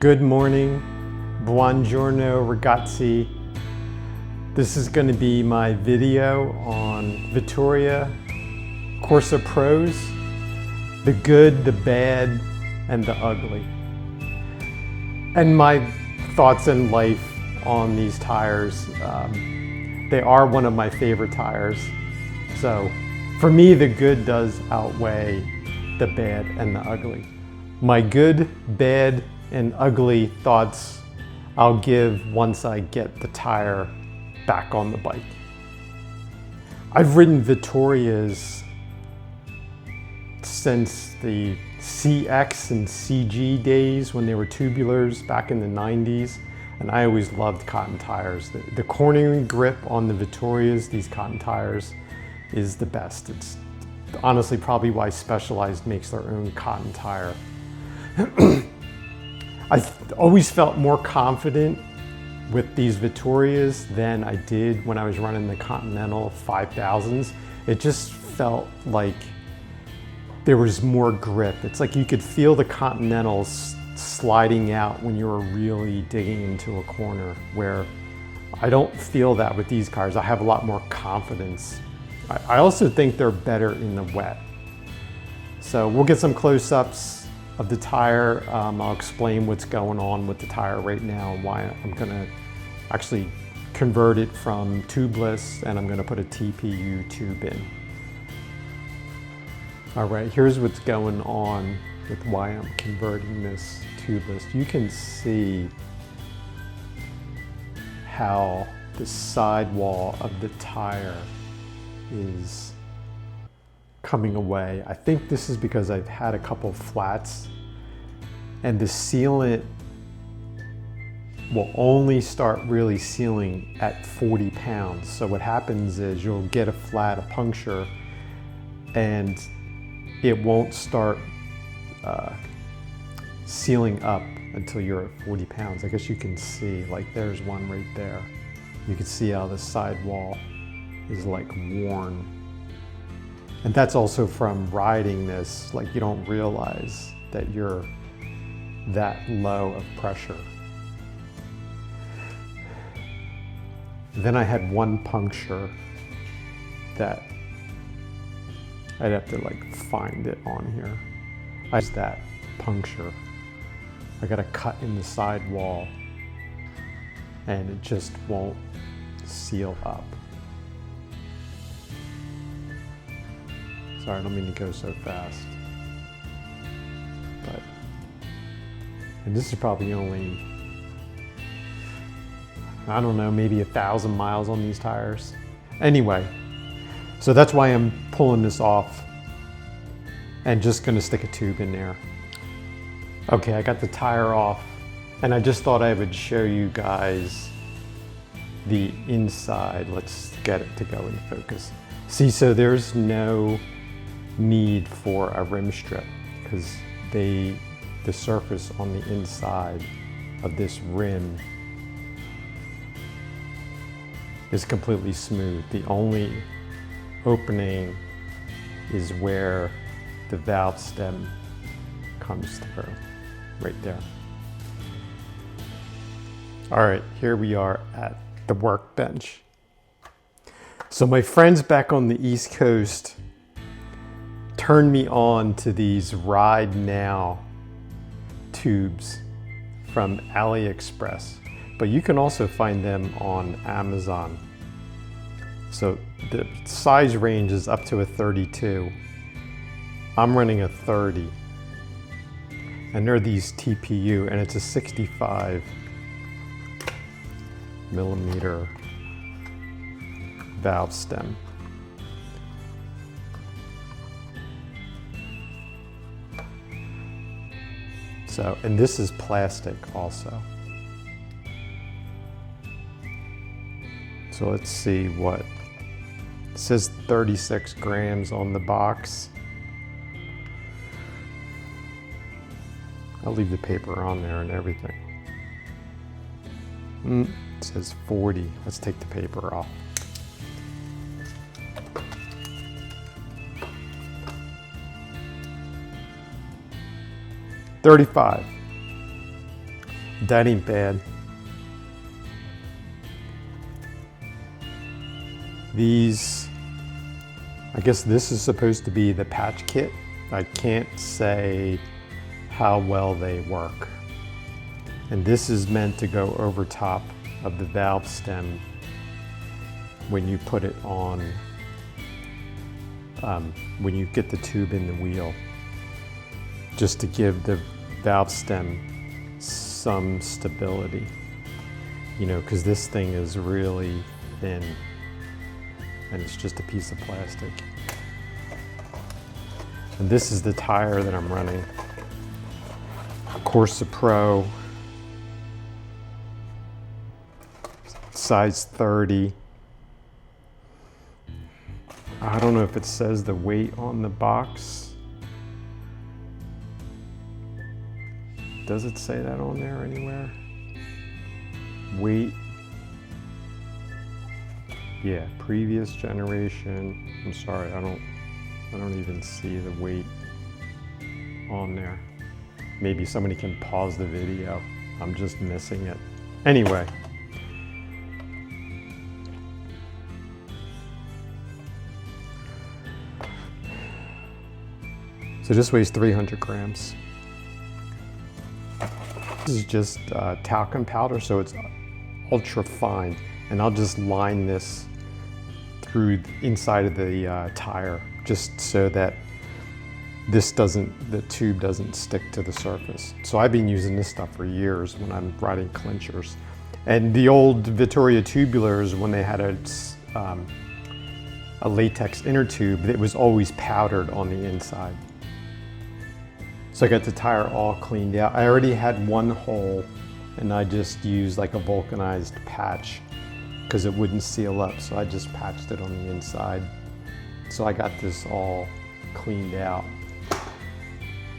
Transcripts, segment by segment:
Good morning, buongiorno ragazzi. This is going to be my video on Vittoria Corsa Pros, the good, the bad, and the ugly. And my thoughts in life on these tires. They are one of my favorite tires. So for me, the good does outweigh the bad and the ugly. My good, bad, and ugly thoughts I'll give once I get the tire back on the bike. I've ridden Vittorias since the CX and CG days when they were tubulars back in the 90s, and I always loved cotton tires. The cornering grip on the Vittorias, these cotton tires, is the best. It's honestly probably why Specialized makes their own cotton tire. I always felt more confident with these Vittorias than I did when I was running the Continental 5000s. It just felt like there was more grip. It's like you could feel the Continentals sliding out when you were really digging into a corner, where I don't feel that with these cars. I have a lot more confidence. I also think they're better in the wet. So we'll get some close-ups of the tire. I'll explain what's going on with the tire right now and why I'm gonna actually convert it from tubeless and I'm gonna put a TPU tube in. All right, here's what's going on with why I'm converting this tubeless. You can see how the sidewall of the tire is coming away. I think this is because I've had a couple flats, and the sealant will only start really sealing at 40 pounds. So what happens is you'll get a flat, a puncture, and it won't start sealing up until you're at 40 pounds. I guess you can see, like there's one right there. You can see how the sidewall is like worn. And that's also from riding this. Like you don't realize that you're that low of pressure. Then I had one puncture that I'd have to like find it on here. I used that puncture. I got a cut in the sidewall and it just won't seal up. Sorry, I don't mean to go so fast. But, and this is probably only, I don't know, maybe 1,000 miles on these tires. Anyway, so that's why I'm pulling this off and just gonna stick a tube in there. Okay, I got the tire off and I just thought I would show you guys the inside. Let's get it to go in focus. See, so there's no need for a rim strip because the surface on the inside of this rim is completely smooth. The only opening is where the valve stem comes through, right there. All right, here we are at the workbench. So my friends back on the East Coast turned me on to these Ride Now tubes from AliExpress, but you can also find them on Amazon. So the size range is up to a 32. I'm running a 30. And they're these TPU, and it's a 65 millimeter valve stem. So, and this is plastic also. So let's see what, it says 36 grams on the box. I'll leave the paper on there and everything. It says 40. Let's take the paper off. 35. That ain't bad. These, I guess this is supposed to be the patch kit. I can't say how well they work. And this is meant to go over top of the valve stem when you put it on, when you get the tube in the wheel, just to give the valve stem some stability, you know, because this thing is really thin and it's just a piece of plastic. And this is the tire that I'm running, Corsa Pro, size 30. I don't know if it says the weight on the box. Does it say that on there anywhere? Weight. Yeah, previous generation. I'm sorry, I don't even see the weight on there. Maybe somebody can pause the video. I'm just missing it. Anyway. So this weighs 300 grams. This is just talcum powder, so it's ultra fine. And I'll just line this through inside of the tire, just so that the tube doesn't stick to the surface. So I've been using this stuff for years when I'm riding clinchers. And the old Vittoria tubulars, when they had a latex inner tube, it was always powdered on the inside. So I got the tire all cleaned out. I already had one hole and I just used like a vulcanized patch because it wouldn't seal up. So I just patched it on the inside. So I got this all cleaned out.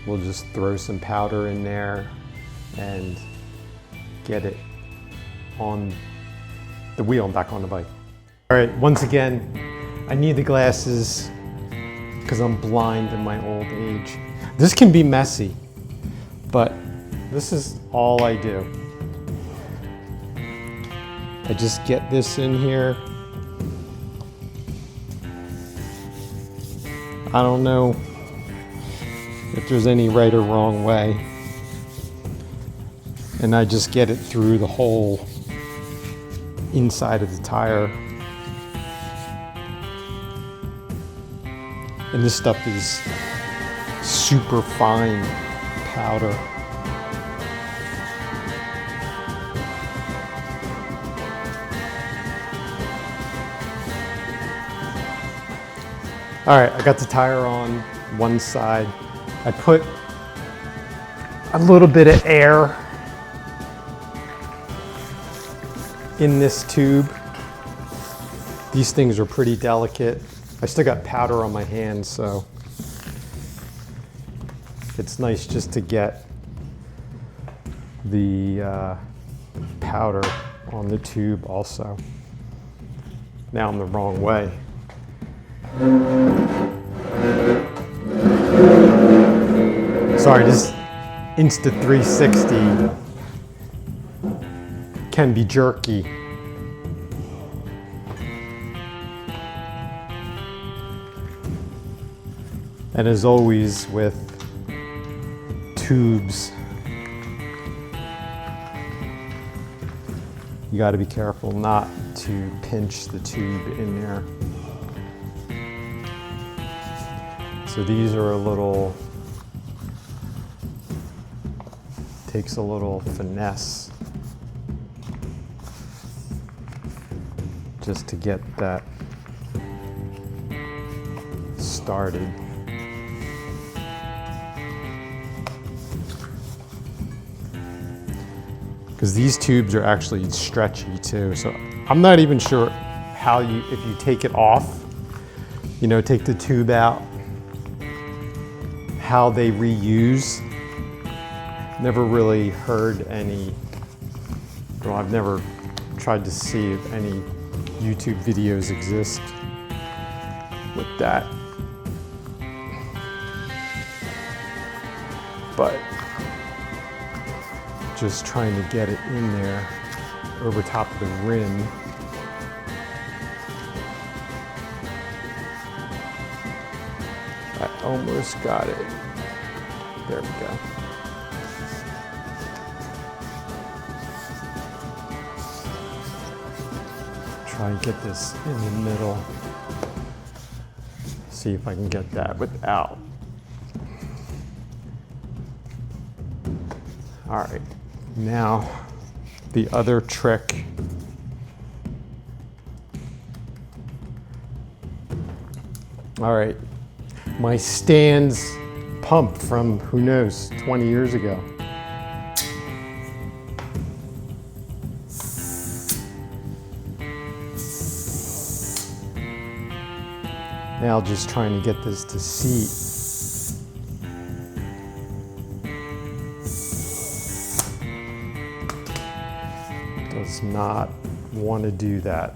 We'll just throw some powder in there and get it on the wheel and back on the bike. All right, once again, I need the glasses because I'm blind in my old age. This can be messy, but this is all I do. I just get this in here. I don't know if there's any right or wrong way. And I just get it through the hole inside of the tire. And this stuff is super fine powder. All right, I got the tire on one side. I put a little bit of air in this tube. These things are pretty delicate. I still got powder on my hands, so it's nice just to get the powder on the tube also. Now I'm the wrong way. Sorry, this Insta360 can be jerky. And as always with tubes, you got to be careful not to pinch the tube in there. So these are a little, takes a little finesse just to get that started. Because these tubes are actually stretchy too. So I'm not even sure how if you take it off, you know, take the tube out, how they reuse. Never really heard any, well, I've never tried to see if any YouTube videos exist with that. But just trying to get it in there over top of the rim. I almost got it. There we go. Try and get this in the middle. See if I can get that without. All right, now the other trick. All right, my stands pump from, who knows, 20 years ago. Now just trying to get this to seat. Does not want to do that.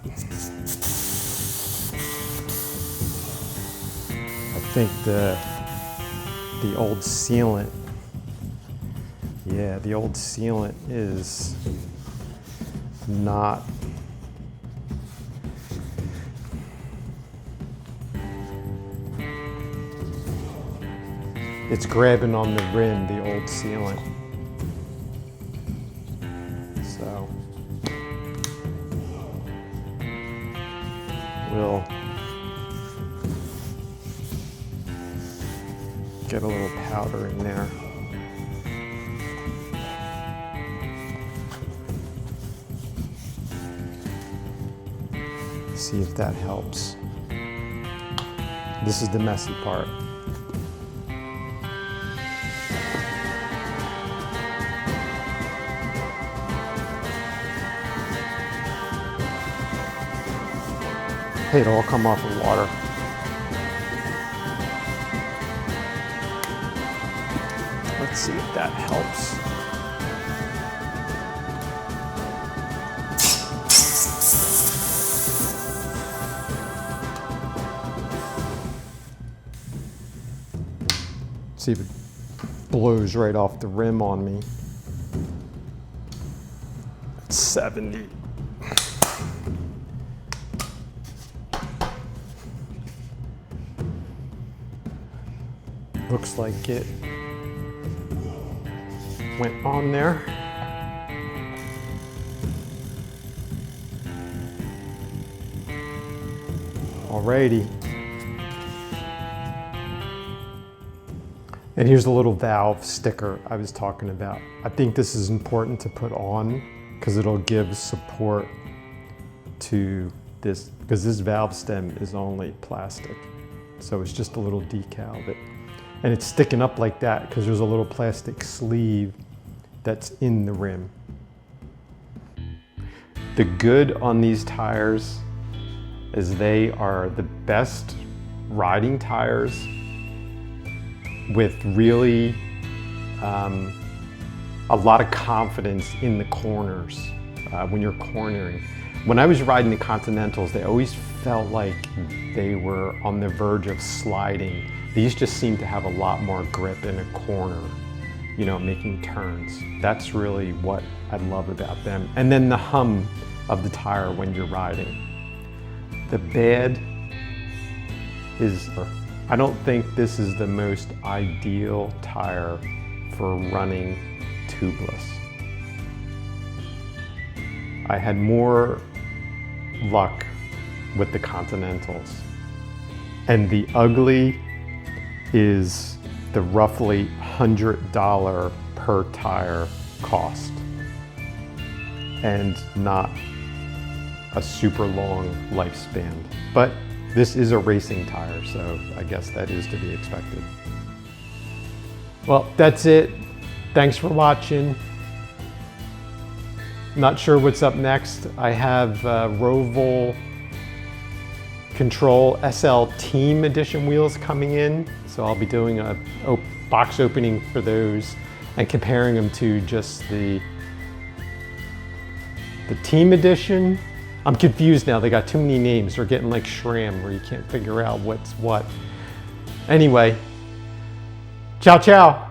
I think the old sealant, yeah, the old sealant is not it's grabbing on the rim, the old sealant. So we'll get a little powder in there. See if that helps. This is the messy part. Hey, it'll all come off with water. Let's see if that helps. See if it blows right off the rim on me. It's 70. Looks like it went on there. Alrighty. And here's the little valve sticker I was talking about. I think this is important to put on because it'll give support to this, because this valve stem is only plastic. So it's just a little decal that, and it's sticking up like that because there's a little plastic sleeve that's in the rim. The good on these tires is they are the best riding tires with really a lot of confidence in the corners when you're cornering. When I was riding the Continentals, they always felt like they were on the verge of sliding. These just seem to have a lot more grip in a corner, you know, making turns. That's really what I love about them. And then the hum of the tire when you're riding. The bad is, I don't think this is the most ideal tire for running tubeless. I had more luck with the Continentals. And the ugly is the roughly $100 per tire cost and not a super long lifespan. But this is a racing tire, so I guess that is to be expected. Well, that's it. Thanks for watching. Not sure what's up next. I have Roval Control SL Team Edition wheels coming in. So I'll be doing a box opening for those and comparing them to just the Team Edition. I'm confused now, they got too many names. They're getting like SRAM where you can't figure out what's what. Anyway, ciao, ciao.